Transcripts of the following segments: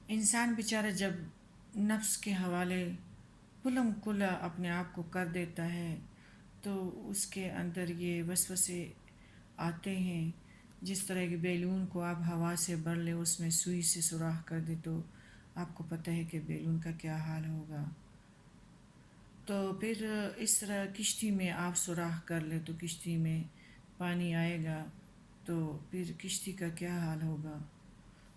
انسان بیچارہ جب نفس کے حوالے کلم کلا اپنے آپ کو کر دیتا ہے تو اس کے اندر یہ وسوسے آتے ہیں. جس طرح کے بیلون کو آپ ہوا سے بھر لے، اس میں سوئی سے سوراخ کر دے تو آپ کو پتہ ہے کہ بیلون کا کیا حال ہوگا. تو پھر اس طرح کشتی میں آپ سوراخ کر لے تو کشتی میں پانی آئے گا تو پھر کشتی کا کیا حال ہوگا.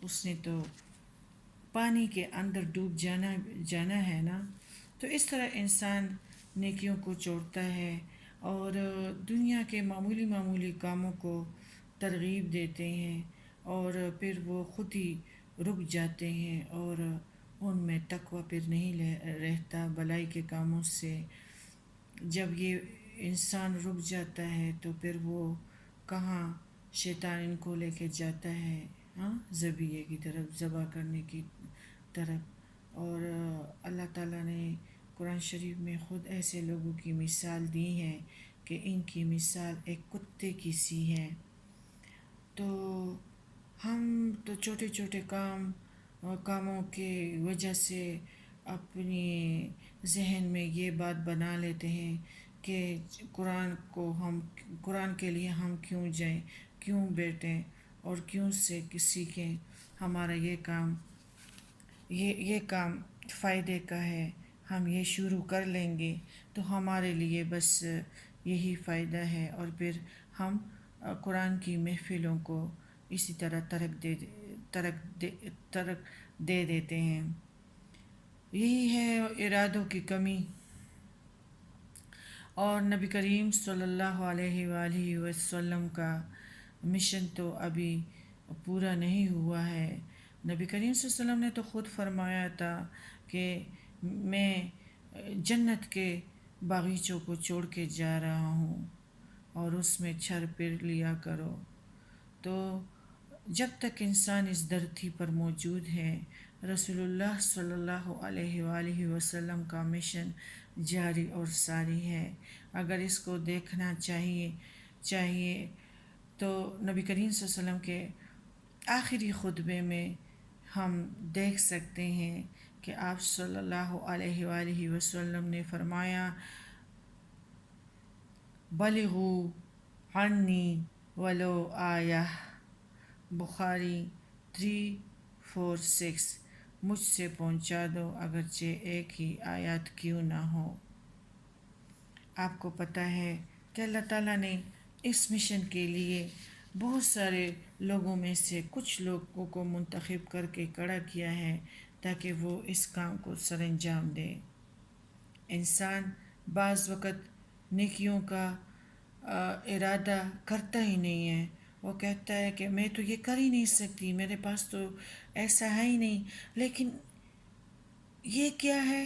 اس نے تو پانی کے اندر ڈوب جانا ہے نا. تو اس طرح انسان نیکیوں کو چھوڑتا ہے اور دنیا کے معمولی کاموں کو ترغیب دیتے ہیں اور پھر وہ خود ہی رک جاتے ہیں اور ان میں تقوی پھر نہیں رہتا بلائی کے کاموں سے. جب یہ انسان رک جاتا ہے تو پھر وہ کہاں شیطان ان کو لے کے جاتا ہے، ہاں، ذبیحے کی طرف، ذبح کرنے کی طرف. اور اللہ تعالیٰ نے قرآن شریف میں خود ایسے لوگوں کی مثال دی ہے کہ ان کی مثال ایک کتے کی سی ہے. تو ہم تو چھوٹے چھوٹے کاموں کے وجہ سے اپنی ذہن میں یہ بات بنا لیتے ہیں کہ قرآن کے لیے ہم کیوں جائیں، کیوں بیٹھیں اور کیوں سے سیکھیں. ہمارا یہ کام فائدے کا ہے، ہم یہ شروع کر لیں گے تو ہمارے لیے بس یہی فائدہ ہے. اور پھر ہم قرآن کی محفلوں کو اسی طرح ترک دے دیتے ہیں. یہی ہے ارادوں کی کمی. اور نبی کریم صلی اللہ علیہ وآلہ وسلم کا مشن تو ابھی پورا نہیں ہوا ہے. نبی کریم صلی اللہ علیہ وسلم نے تو خود فرمایا تھا کہ میں جنت کے باغیچوں کو چھوڑ کے جا رہا ہوں اور اس میں چھر پھر لیا کرو. تو جب تک انسان اس دھرتی پر موجود ہے رسول اللہ صلی اللہ علیہ وآلہ وسلم کا مشن جاری اور ساری ہے. اگر اس کو دیکھنا چاہیے تو نبی کریم صلی اللہ علیہ وسلم کے آخری خطبے میں ہم دیکھ سکتے ہیں کہ آپ صلی اللہ علیہ وآلہ وسلم نے فرمایا بلغوا عنی ولو آیہ، بخاری 346. مجھ سے پہنچا دو اگرچہ ایک ہی آیات کیوں نہ ہو. آپ کو پتہ ہے کہ اللہ تعالیٰ نے اس مشن کے لیے بہت سارے لوگوں میں سے کچھ لوگوں کو منتخب کر کے کھڑا کیا ہے تاکہ وہ اس کام کو سر انجام دے. انسان بعض وقت نیکیوں کا ارادہ کرتا ہی نہیں ہے. وہ کہتا ہے کہ میں تو یہ کر ہی نہیں سکتی، میرے پاس تو ایسا ہے ہی نہیں. لیکن یہ کیا ہے؟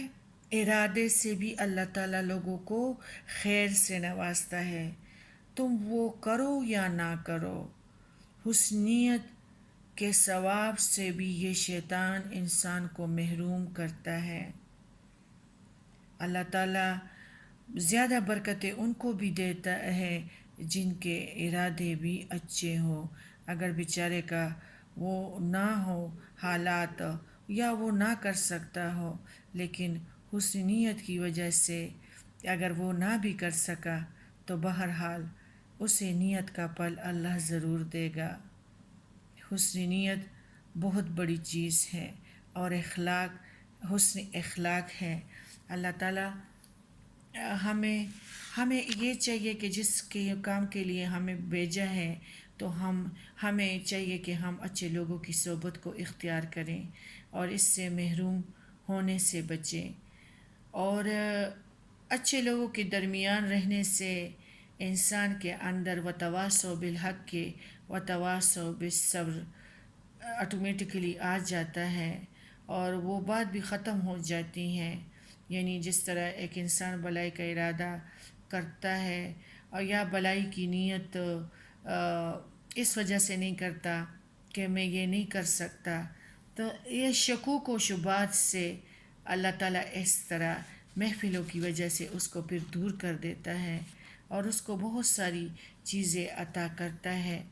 ارادے سے بھی اللہ تعالیٰ لوگوں کو خیر سے نوازتا ہے. تم وہ کرو یا نہ کرو، حسنیت کے ثواب سے بھی یہ شیطان انسان کو محروم کرتا ہے. اللہ تعالیٰ زیادہ برکتیں ان کو بھی دیتا ہے جن کے ارادے بھی اچھے ہوں. اگر بیچارے کا وہ نہ ہو حالات یا وہ نہ کر سکتا ہو، لیکن حسن نیت کی وجہ سے اگر وہ نہ بھی کر سکا تو بہرحال اسے نیت کا پھل اللہ ضرور دے گا. حسن نیت بہت بڑی چیز ہے اور حسن اخلاق ہے. اللہ تعالیٰ ہمیں یہ چاہیے کہ جس کے کام کے لیے ہمیں بھیجا ہے تو ہمیں چاہیے کہ ہم اچھے لوگوں کی صحبت کو اختیار کریں اور اس سے محروم ہونے سے بچیں. اور اچھے لوگوں کے درمیان رہنے سے انسان کے اندر وتواصوا بالحق کے وتواصوا بالصبر آٹومیٹکلی آ جاتا ہے اور وہ بات بھی ختم ہو جاتی ہیں. یعنی جس طرح ایک انسان بلائی کا ارادہ کرتا ہے اور یا بلائی کی نیت اس وجہ سے نہیں کرتا کہ میں یہ نہیں کر سکتا، تو یہ شکوک و شبہات سے اللہ تعالیٰ اس طرح محفلوں کی وجہ سے اس کو پھر دور کر دیتا ہے اور اس کو بہت ساری چیزیں عطا کرتا ہے.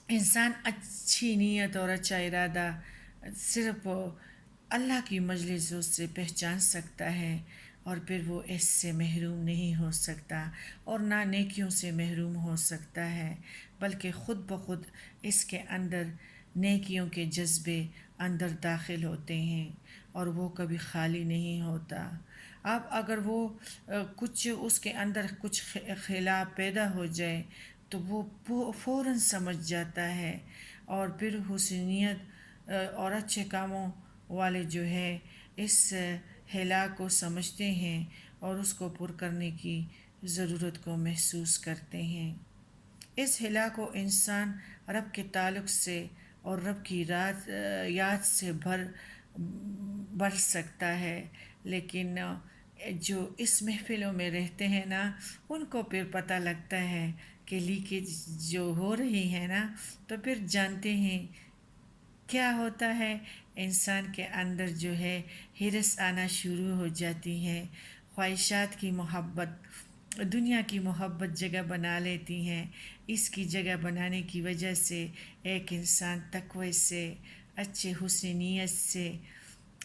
انسان اچھی نیت اور اچھا ارادہ صرف اللہ کی مجلسوں سے پہچان سکتا ہے، اور پھر وہ اس سے محروم نہیں ہو سکتا اور نہ نیکیوں سے محروم ہو سکتا ہے، بلکہ خود بخود اس کے اندر نیکیوں کے جذبے اندر داخل ہوتے ہیں اور وہ کبھی خالی نہیں ہوتا۔ اب اگر وہ کچھ اس کے اندر کچھ خلا پیدا ہو جائے تو وہ فوراً سمجھ جاتا ہے، اور پھر حسنیت اور اچھے کاموں والے جو ہے اس خلا کو سمجھتے ہیں اور اس کو پر کرنے کی ضرورت کو محسوس کرتے ہیں۔ اس خلا کو انسان رب کے تعلق سے اور رب کی یاد سے بڑھ سکتا ہے، لیکن جو اس محفلوں میں رہتے ہیں نا، ان کو پھر پتہ لگتا ہے کہ لیکیج جو ہو رہی ہے نا، تو پھر جانتے ہیں کیا ہوتا ہے۔ انسان کے اندر جو ہے ہرس آنا شروع ہو جاتی ہے، خواہشات کی محبت، دنیا کی محبت جگہ بنا لیتی ہیں۔ اس کی جگہ بنانے کی وجہ سے ایک انسان تقوی سے، اچھے حسن نیت سے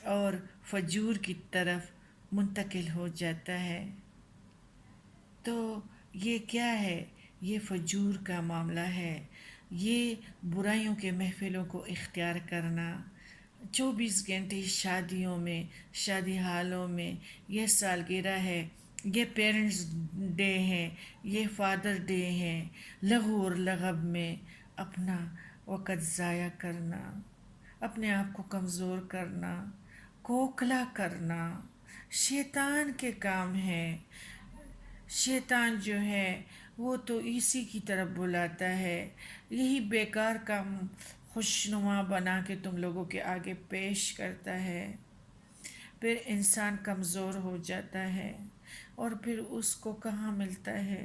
اور فجور کی طرف منتقل ہو جاتا ہے۔ تو یہ کیا ہے؟ یہ فجور کا معاملہ ہے، یہ برائیوں کے محفلوں کو اختیار کرنا۔ 24 گھنٹے شادیوں میں، شادی حالوں میں، یہ سالگرہ ہے، یہ پیرنٹس ڈے ہے، یہ فادر ڈے ہے، لغو اور لغب میں اپنا وقت ضائع کرنا، اپنے آپ کو کمزور کرنا، کھوکھلا کرنا شیطان کے کام ہے۔ شیطان جو ہے وہ تو اسی کی طرف بلاتا ہے، یہی بیکار کام خوشنما بنا کے تم لوگوں کے آگے پیش کرتا ہے۔ پھر انسان کمزور ہو جاتا ہے اور پھر اس کو کہاں ملتا ہے؟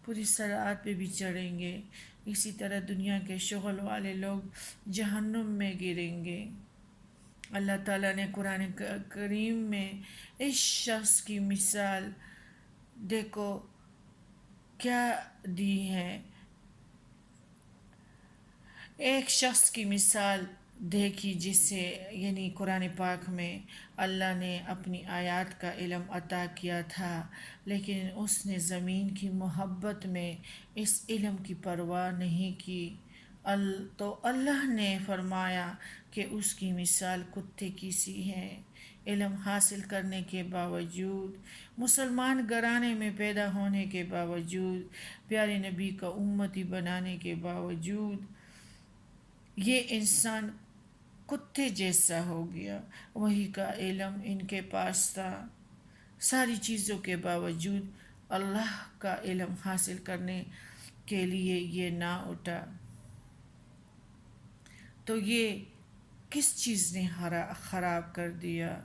پوری سرات پہ بھی چڑھیں گے۔ اسی طرح دنیا کے شغل والے لوگ جہنم میں گریں گے۔ اللہ تعالیٰ نے قرآن کریم میں اس شخص کی مثال دیکھو کیا دی ہے۔ ایک شخص کی مثال دیکھی جسے یعنی قرآن پاک میں اللہ نے اپنی آیات کا علم عطا کیا تھا، لیکن اس نے زمین کی محبت میں اس علم کی پرواہ نہیں کی، تو اللہ نے فرمایا کہ اس کی مثال کتے کی سی ہے۔ علم حاصل کرنے کے باوجود، مسلمان گھرانے میں پیدا ہونے کے باوجود، پیارے نبی کا امتی بنانے کے باوجود، یہ انسان کتے جیسا ہو گیا۔ وہی کا علم ان کے پاس تھا، ساری چیزوں کے باوجود اللہ کا علم حاصل کرنے کے لیے یہ نہ اٹھا۔ تو یہ کس چیز نے خراب کر دیا؟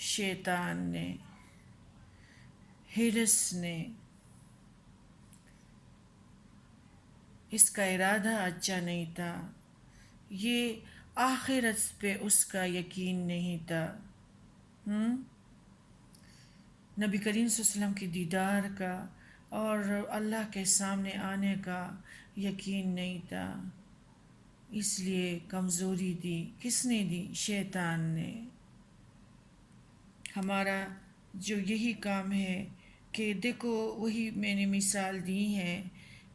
شیطان نے، ہرس نے۔ اس کا ارادہ اچھا نہیں تھا، یہ آخرت پہ اس کا یقین نہیں تھا، نبی کریم صلی اللہ علیہ وسلم کی دیدار کا اور اللہ کے سامنے آنے کا یقین نہیں تھا، اس لیے کمزوری دی۔ کس نے دی؟ شیطان نے۔ ہمارا جو یہی کام ہے کہ دیکھو وہی میں نے مثال دی ہے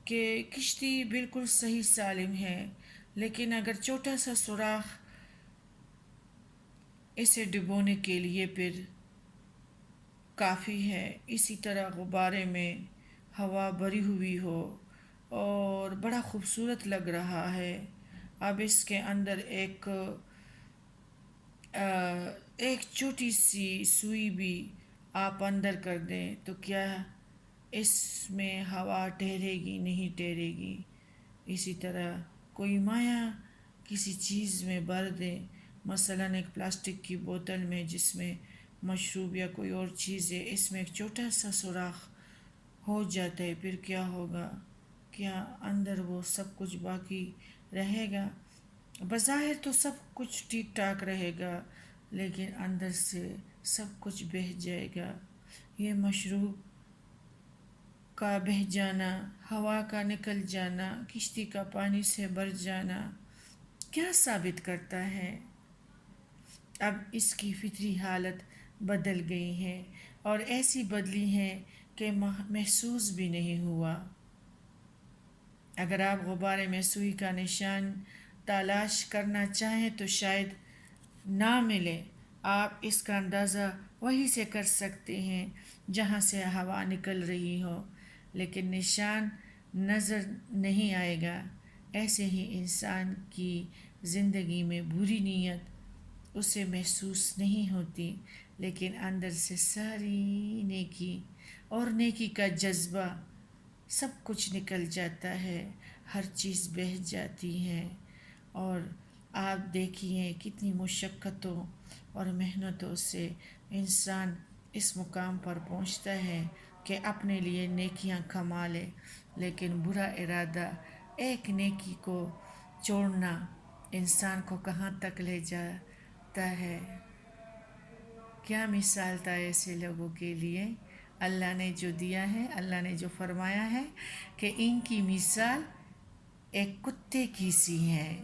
کہ کشتی بالکل صحیح سالم ہے، لیکن اگر چھوٹا سا سوراخ اسے ڈبونے کے لیے پھر کافی ہے۔ اسی طرح غبارے میں ہوا بھری ہوئی ہو اور بڑا خوبصورت لگ رہا ہے، اب اس کے اندر ایک چھوٹی سی سوئی بھی آپ اندر کر دیں تو کیا اس میں ہوا ٹھہرے گی؟ نہیں ٹھہرے گی۔ اسی طرح کوئی مایع کسی چیز میں بھر دیں، مثلاً ایک پلاسٹک کی بوتل میں جس میں مشروب یا کوئی اور چیز ہے، اس میں ایک چھوٹا سا سوراخ ہو جاتا ہے، پھر کیا ہوگا؟ کیا اندر وہ سب کچھ باقی رہے گا؟ بظاہر تو سب کچھ ٹھیک ٹھاک رہے گا، لیکن اندر سے سب کچھ بہہ جائے گا۔ یہ مشروب کا بہہ جانا، ہوا کا نکل جانا، کشتی کا پانی سے بھر جانا، کیا ثابت کرتا ہے؟ اب اس کی فطری حالت بدل گئی ہے اور ایسی بدلی ہے کہ محسوس بھی نہیں ہوا۔ اگر آپ غبارے میں سوئی کا نشان تلاش کرنا چاہیں تو شاید نہ ملے۔ آپ اس کا اندازہ وہیں سے کر سکتے ہیں جہاں سے ہوا نکل رہی ہو، لیکن نشان نظر نہیں آئے گا۔ ایسے ہی انسان کی زندگی میں بری نیت اسے محسوس نہیں ہوتی، لیکن اندر سے ساری نیکی اور نیکی کا جذبہ سب کچھ نکل جاتا ہے، ہر چیز بہہ جاتی ہے۔ اور آپ دیکھیے کتنی مشقتوں اور محنتوں سے انسان اس مقام پر پہنچتا ہے کہ اپنے لیے نیکیاں کما لے، لیکن برا ارادہ ایک نیکی کو چھوڑنا انسان کو کہاں تک لے جاتا ہے۔ کیا مثال تھا ایسے لوگوں کے لیے؟ اللہ نے جو دیا ہے، اللہ نے جو فرمایا ہے کہ ان کی مثال ایک کتے کی سی ہے۔